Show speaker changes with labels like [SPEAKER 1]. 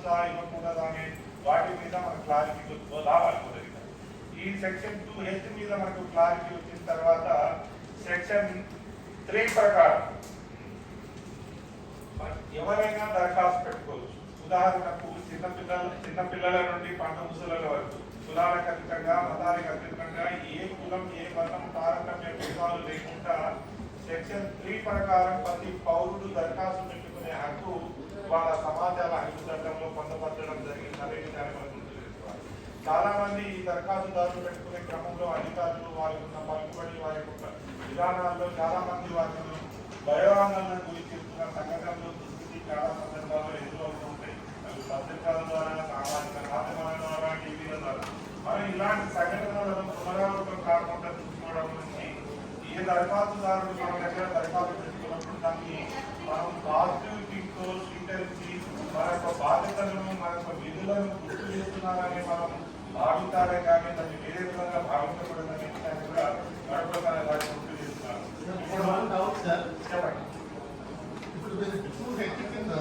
[SPEAKER 1] ఇవ్వచ్చా ఇవ్వకూడదా అనే వాటి మీద మనకు క్లారిటీ రావాలి మొదటిగా. ఈ సెక్షన్ 2H మీద మనకు క్లారిటీ వచ్చిన తర్వాత సెక్షన్ 3 ప్రకారం ఎవరైనా దరఖాస్తు పెట్టుకోవచ్చు. ఉదాహరణకు చిన్నపిల్లల నుండి పంట ముసలుల వరకు కులాలకు అతీతంగా మతాలకు అతీతంగా ఏ కులం ఏ మతం తారతమ్య భేదాలు లేకుండా సెక్షన్ 3 ప్రకారం ప్రతి పౌరుడు దరఖాస్తు పెట్టుకునే హక్కు వాళ్ళ సమాజాల హక్కు చట్టంలో పొందపరచడం జరిగిందనే విషయాన్ని మనం గుర్తు చేసుకోవాలి. చాలా మంది ఈ దరఖాస్తుదారులు పెట్టుకునే క్రమంలో అధికారులు వారికి ఉన్న పలుకుబడి వారి యొక్క విధానాల్లో చాలా మంది వారిని భయోందోళన గురి చేస్తున్న సంఘటనలు దుస్థితి చాలా సందర్భాల్లో ఎదురవుతుంటాయి. అవి పత్రికల ద్వారా, సామాజిక మాధ్యమాల ద్వారా, టీవీల ద్వారా మనం ఇలాంటి సంఘటనలను పునరావృతం కాకుండా చూసుకోవడం నుంచి ఏ దరఖాస్తుదారుడు మన దగ్గర దరఖాస్తు పెట్టుకున్నప్పుడు దాన్ని మనం పాజిటివ్ థింగ్తో స్వీకరించి మన యొక్క బాధ్యతలను మన యొక్క విధులను గుర్తు చేస్తున్నారని మనం భావించాలే కానీ దాన్ని వేరే విధంగా భావించకూడదనే విషయాన్ని కూడా గడపడాలి వారికి గుర్తు చేస్తున్నారు.
[SPEAKER 2] ఇప్పుడు 2H కింద